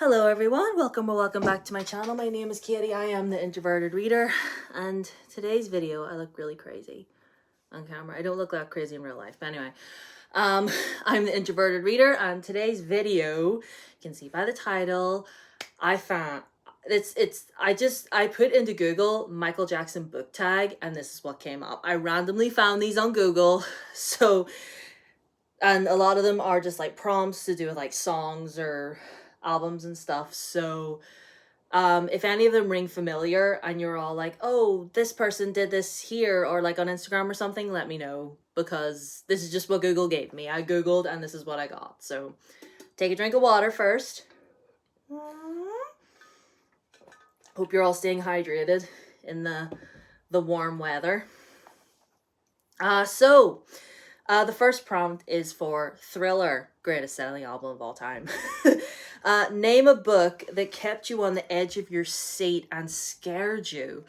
Hello everyone, welcome or welcome back to my channel. My name is Katie, I am the Introverted Reader, and today's video, I look really crazy on camera. I don't look that crazy in real life, but anyway. I'm the Introverted Reader, and today's video, you can see by the title, I found, I put into Google Michael Jackson book tag, and this is what came up. I randomly found these on Google, and a lot of them are just like prompts to do with like songs or albums and stuff. So if any of them ring familiar and you're all like, oh, this person did this here or like on Instagram or something, let me know, because this is just what Google gave me. I Googled and this is what I got. So take a drink of water first. Hope you're all staying hydrated in the warm weather. The first prompt is for Thriller, greatest selling album of all time. Name a book that kept you on the edge of your seat and scared you.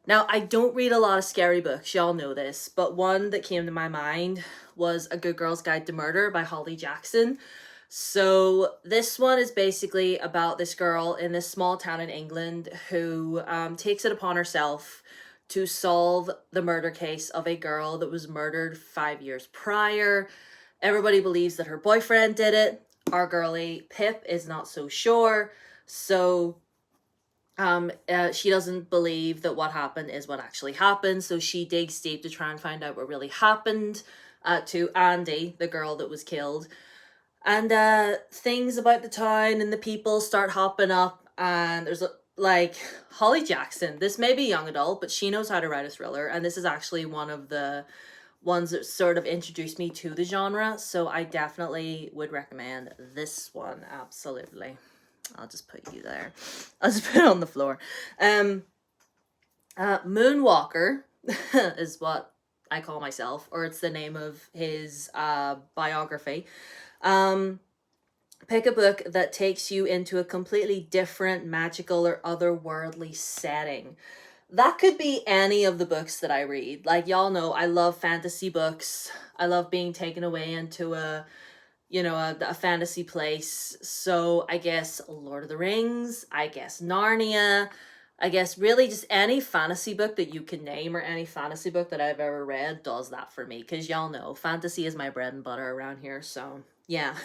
Now, I don't read a lot of scary books, y'all know this, but one that came to my mind was A Good Girl's Guide to Murder by Holly Jackson. So this one is basically about this girl in this small town in England who takes it upon herself to solve the murder case of a girl that was murdered 5 years prior. Everybody believes that her boyfriend did it. Our girlie Pip is not so sure. So she doesn't believe that what happened is what actually happened. So she digs deep to try and find out what really happened to Andy, the girl that was killed. And things about the town and the people start hopping up, and there's like Holly Jackson. This may be young adult, but she knows how to write a thriller, and this is actually one of the ones that sort of introduced me to the genre. So I definitely would recommend this one. Absolutely. I'll just put you there. I'll just put it on the floor. Moonwalker is what I call myself, or it's the name of his biography. Pick a book that takes you into a completely different, magical, or otherworldly setting. That could be any of the books that I read. Like, y'all know, I love fantasy books. I love being taken away into a fantasy place. So I guess Lord of the Rings, I guess Narnia, I guess really just any fantasy book that you can name, or any fantasy book that I've ever read does that for me. Because y'all know, fantasy is my bread and butter around here. So yeah.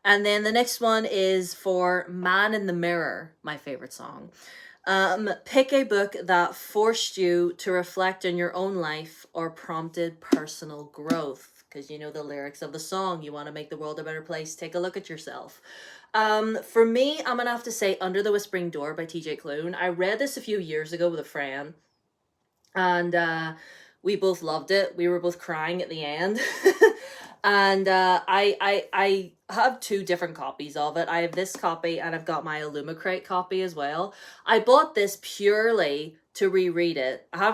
And then the next one is for Man in the Mirror, my favorite song. Pick a book that forced you to reflect on your own life or prompted personal growth. Because you know the lyrics of the song, you want to make the world a better place, take a look at yourself. For me, I'm going to have to say Under the Whispering Door by TJ Klune. I read this a few years ago with a friend, and we both loved it. We were both crying at the end. And I have two different copies of it. I have this copy and I've got my Illumicrate copy as well. I bought this purely to reread it. I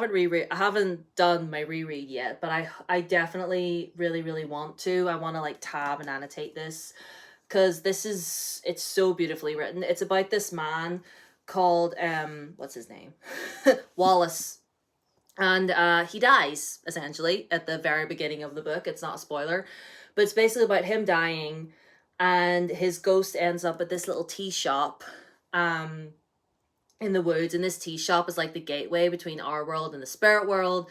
haven't done my reread yet, but I definitely really want to. I want to like tab and annotate this, because it's so beautifully written. It's about this man called what's his name? Wallace. And he dies, essentially, at the very beginning of the book. It's not a spoiler, but it's basically about him dying, and his ghost ends up at this little tea shop in the woods. And this tea shop is like the gateway between our world and the spirit world.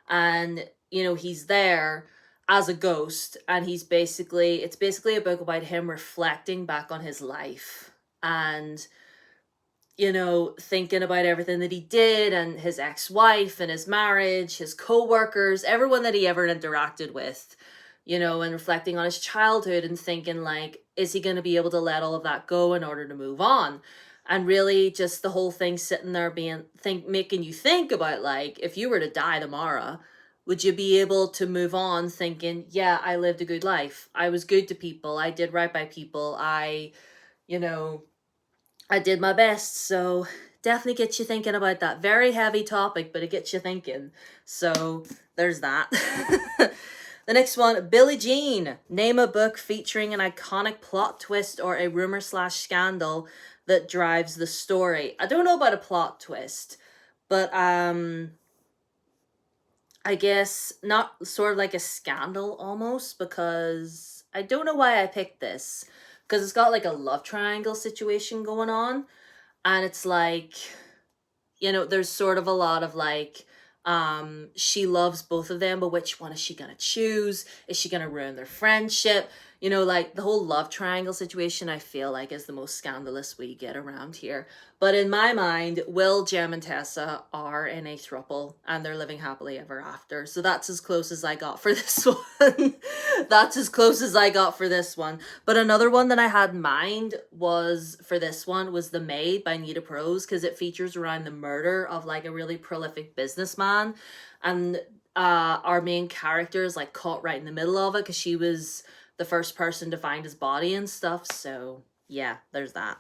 And, you know, he's there as a ghost, and it's basically a book about him reflecting back on his life and, you know, thinking about everything that he did, and his ex-wife and his marriage, his co-workers, everyone that he ever interacted with, you know, and reflecting on his childhood and thinking like, is he going to be able to let all of that go in order to move on? And really just the whole thing sitting there making you think about, like, if you were to die tomorrow, would you be able to move on thinking, yeah, I lived a good life. I was good to people. I did right by people. You know, I did my best. So definitely gets you thinking about that. Very heavy topic, but it gets you thinking. So there's that. The next one, Billie Jean. Name a book featuring an iconic plot twist or a rumor/scandal that drives the story. I don't know about a plot twist, but I guess not, sort of like a scandal almost, because I don't know why I picked this. because it's got like a love triangle situation going on, and it's like, you know, there's sort of a lot of like, she loves both of them, but which one is she gonna choose? Is she gonna ruin their friendship? You know, like the whole love triangle situation, I feel like is the most scandalous we get around here. But in my mind, Will, Jem, and Tessa are in a throuple and they're living happily ever after. So that's as close as I got for this one. That's as close as I got for this one. But another one that I had in mind was for this one was The Maid by Nita Prose, because it features around the murder of like a really prolific businessman, and our main character is like caught right in the middle of it because she was the first person to find his body and stuff. So yeah, there's that.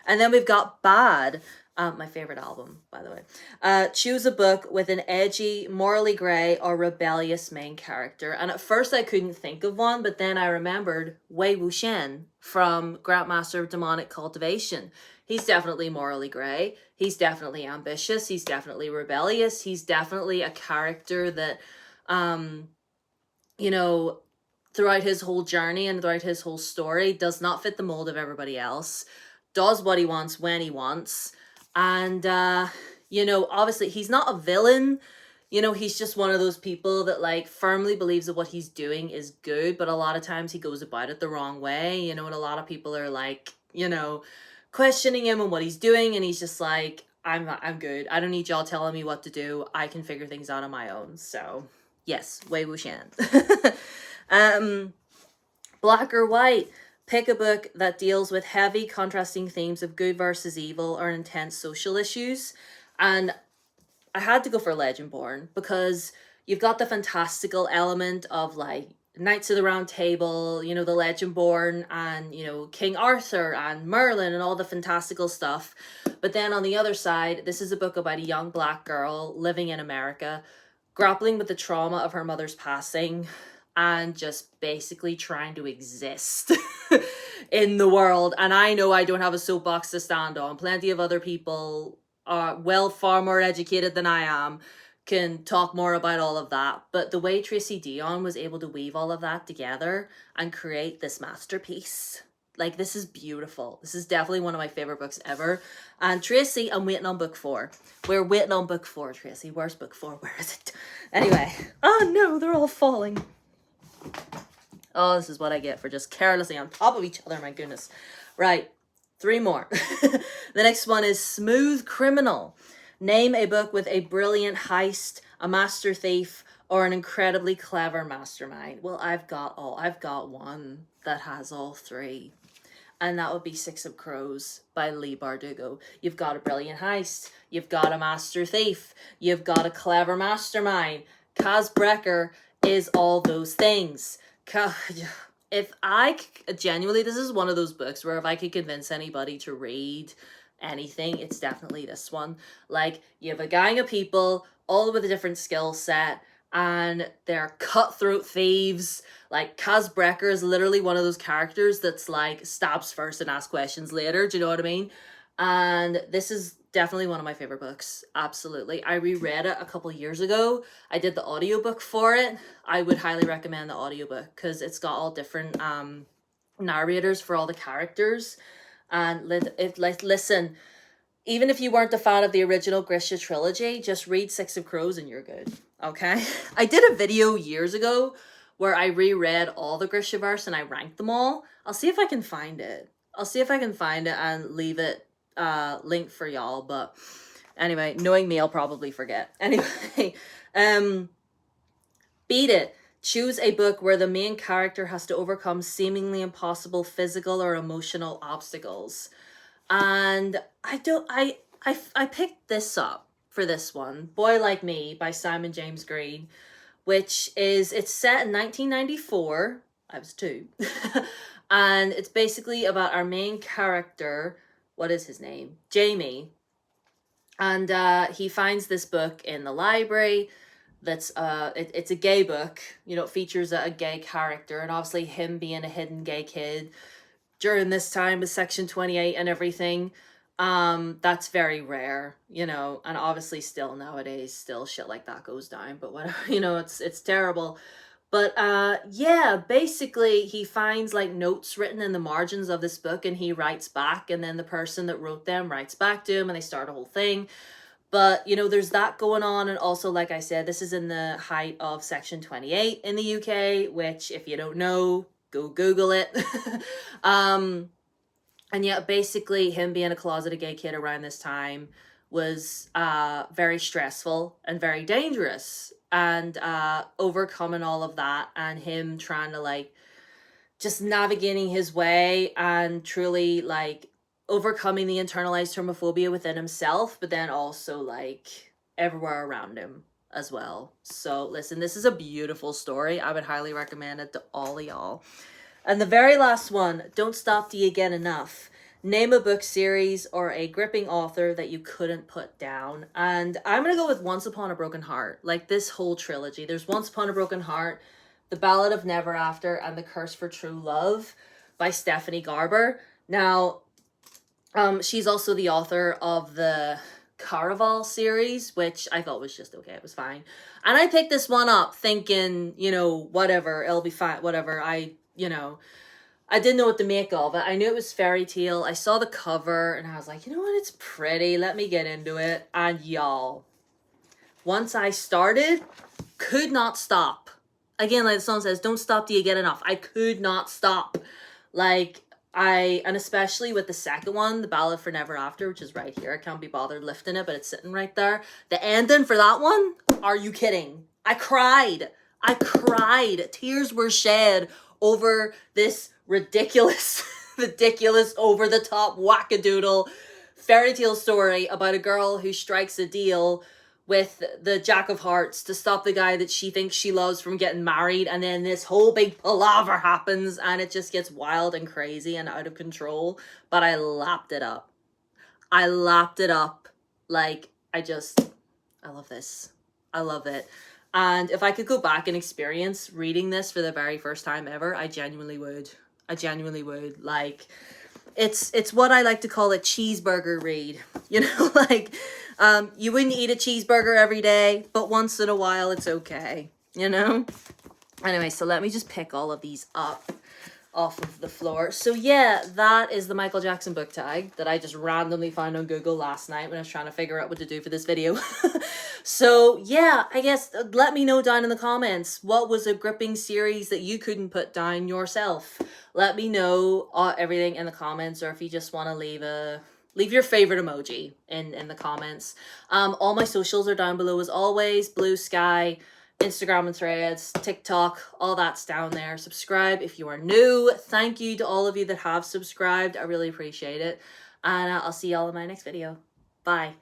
And then we've got Bad, my favorite album, by the way. Choose a book with an edgy, morally grey, or rebellious main character. And at first I couldn't think of one, but then I remembered Wei Wuxian from Grandmaster of Demonic Cultivation. He's definitely morally grey. He's definitely ambitious. He's definitely rebellious. He's definitely a character that, you know, throughout his whole journey and throughout his whole story, does not fit the mold of everybody else, does what he wants when he wants. And, you know, obviously he's not a villain. You know, he's just one of those people that like firmly believes that what he's doing is good, but a lot of times he goes about it the wrong way, you know, and a lot of people are like, you know, questioning him and what he's doing, and he's just like, I'm good. I don't need y'all telling me what to do. I can figure things out on my own. So, yes, Wei Wuxian. Black or White. Pick a book that deals with heavy, contrasting themes of good versus evil or intense social issues. And I had to go for Legendborn because you've got the fantastical element of like Knights of the Round Table, you know, the Legendborn, and, you know, King Arthur and Merlin and all the fantastical stuff. But then on the other side, this is a book about a young black girl living in America, grappling with the trauma of her mother's passing and just basically trying to exist in the world. And I know I don't have a soapbox to stand on. Plenty of other people are, well, far more educated than I am, can talk more about all of that. But the way Tracy Dion was able to weave all of that together and create this masterpiece, like, this is beautiful. This is definitely one of my favorite books ever. And Tracy, I'm waiting on book 4. We're waiting on book 4, Tracy. Where's book 4? Where is it? Anyway. Oh no, they're all falling. Oh, this is what I get for just carelessly on top of each other. My goodness. Right. 3 more. The next one is Smooth Criminal. Name a book with a brilliant heist, a master thief, or an incredibly clever mastermind. Well, I've got one that has all 3. And that would be Six of Crows by Leigh Bardugo. You've got a brilliant heist. You've got a master thief. You've got a clever mastermind. Kaz Brekker is all those things. If I genuinely, this is one of those books where if I could convince anybody to read anything, it's definitely this one. Like, you have a gang of people, all with a different skill set, and they're cutthroat thieves. Like, Kaz Brekker is literally one of those characters that's like stabs first and asks questions later. Do you know what I mean? And this is definitely one of my favorite books. Absolutely. I reread it a couple years ago. I did the audiobook for it. I would highly recommend the audiobook because it's got all different narrators for all the characters. And listen, even if you weren't a fan of the original Grisha trilogy, just read Six of Crows and you're good. Okay? I did a video years ago where I reread all the Grishaverse and I ranked them all. I'll see if I can find it. And leave it linked for y'all. But anyway, knowing me, I'll probably forget. Anyway, Beat It. Choose a book where the main character has to overcome seemingly impossible physical or emotional obstacles. And I picked this up for this one, Boy Like Me by Simon James Green, which is, it's set in 1994. I was 2. And it's basically about our main character. What is his name? Jamie. And he finds this book in the library that's it's a gay book. You know, it features a gay character, and obviously him being a hidden gay kid during this time with Section 28 and everything, that's very rare, you know, and obviously still nowadays, still shit like that goes down, but whatever, you know, it's terrible. But yeah, basically he finds like notes written in the margins of this book and he writes back, and then the person that wrote them writes back to him and they start a whole thing. But you know, there's that going on, and also like I said, this is in the height of Section 28 in the UK, which if you don't know, go Google it. um and yeah, basically him being a closeted gay kid around this time was very stressful and very dangerous, and overcoming all of that and him trying to like just navigating his way and truly like overcoming the internalized homophobia within himself, but then also like everywhere around him as well. So listen, this is a beautiful story. I would highly recommend it to all of y'all. And the very last one, Don't Stop Till You Get Enough. Name a book series or a gripping author that you couldn't put down. And I'm going to go with Once Upon a Broken Heart. Like this whole trilogy. There's Once Upon a Broken Heart, The Ballad of Never After, and The Curse for True Love by Stephanie Garber. Now, she's also the author of the Caraval series, which I thought was just okay. It was fine. And I picked this one up thinking, you know, whatever, it'll be fine, whatever. I didn't know what to make of it. I knew it was fairy tale. I saw the cover and I was like, you know what? It's pretty. Let me get into it. And y'all, once I started, could not stop. Again, like the song says, don't stop till you get enough. I could not stop. Like, and especially with the second one, The Ballad for Never After, which is right here. I can't be bothered lifting it, but it's sitting right there. The ending for that one, are you kidding? I cried. Tears were shed over this ridiculous, ridiculous, over-the-top, wackadoodle fairy tale story about a girl who strikes a deal with the Jack of Hearts to stop the guy that she thinks she loves from getting married, and then this whole big palaver happens and it just gets wild and crazy and out of control. But I lapped it up. Like, I love this. I love it. And if I could go back and experience reading this for the very first time ever, I genuinely would. Like, it's what I like to call a cheeseburger read. You know, like, you wouldn't eat a cheeseburger every day, but once in a while it's okay, you know? Anyway, so let me just pick all of these up off of the floor. So yeah, that is the Michael Jackson book tag that I just randomly found on Google last night when I was trying to figure out what to do for this video. So yeah, I guess let me know down in the comments, what was a gripping series that you couldn't put down yourself? Let me know everything in the comments, or if you just want to leave your favorite emoji in the comments. All my socials are down below as always. Blue Sky, Instagram and Threads, TikTok, all that's down there. Subscribe if you are new. Thank you to all of you that have subscribed. I really appreciate it. And I'll see y'all in my next video. Bye.